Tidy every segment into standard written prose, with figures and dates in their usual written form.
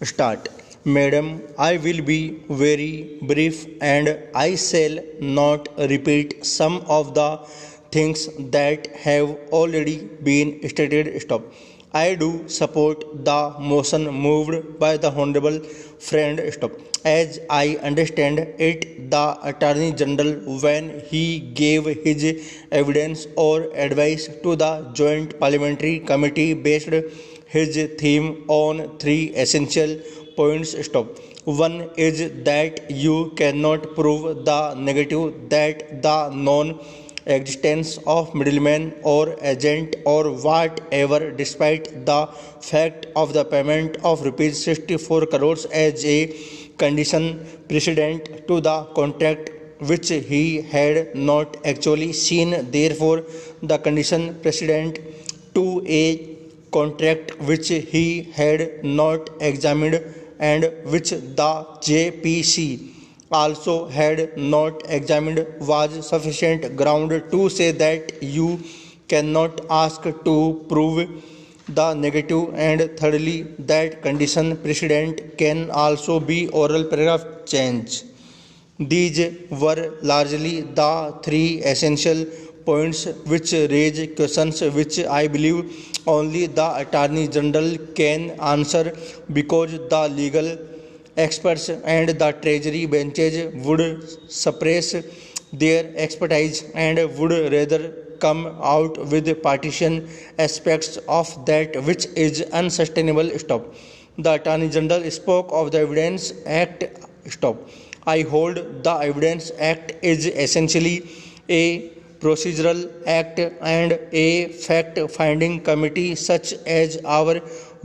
Start. Madam, I will be very brief and I shall not repeat some of the things that have already been stated. Stop. I do support the motion moved by the Honorable Friend. Stop. As I understand it, the Attorney General, when he gave his evidence or advice to the Joint Parliamentary Committee, based his theme on three essential points. Stop. One is that you cannot prove the negative, that the non existence of middleman or agent or whatever, despite the fact of the payment of rupees 64 crores as a condition precedent to the contract, which he had not actually seen. Therefore, the condition precedent to a contract which he had not examined and which the JPC also had not examined was sufficient ground to say that you cannot ask to prove the negative. And thirdly, that condition precedent can also be oral. Paragraph change. These were largely the three essential points which raise questions which I believe only the Attorney General can answer, because the legal experts and the Treasury benches would suppress their expertise and would rather come out with partition aspects of that which is unsustainable. Stop. The Attorney General spoke of the Evidence Act. Stop. I hold the Evidence Act is essentially a procedural act and a fact-finding committee such as our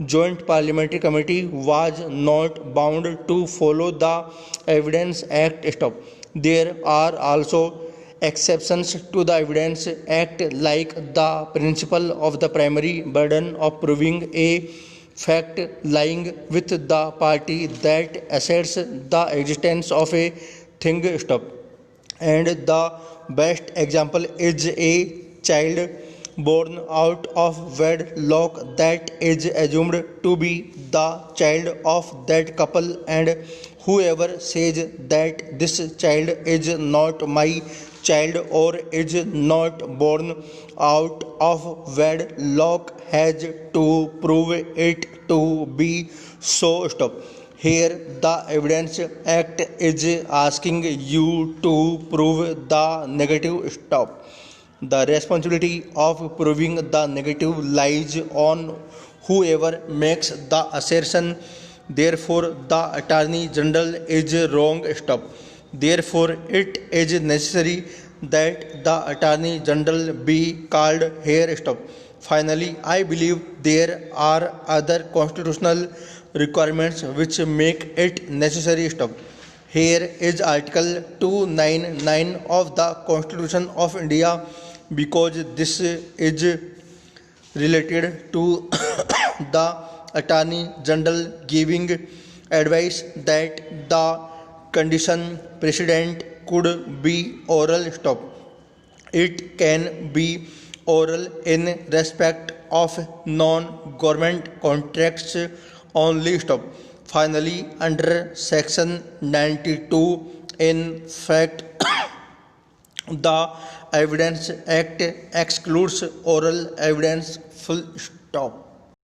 Joint Parliamentary Committee was not bound to follow the Evidence Act. Stop. There are also exceptions to the Evidence Act, like the principle of the primary burden of proving a fact lying with the party that asserts the existence of a thing. Stop. And the best example is a child born out of wedlock that is assumed to be the child of that couple, and whoever says that this child is not my child or is not born out of wedlock has to prove it to be so. Stop. Here, the Evidence Act is asking you to prove the negative. Stop. The responsibility of proving the negative lies on whoever makes the assertion. Therefore, the Attorney General is wrong. Stop. Therefore, it is necessary that the Attorney General be called here. Stop. Finally, I believe there are other constitutional requirements which make it necessary. Stop. Here is Article 299 of the Constitution of India, because this is related to the Attorney General giving advice that the condition precedent could be oral. Stop. It can be oral in respect of non-government contracts only. Stop. Finally, under Section 92, in fact, the Evidence Act excludes oral evidence. Full stop.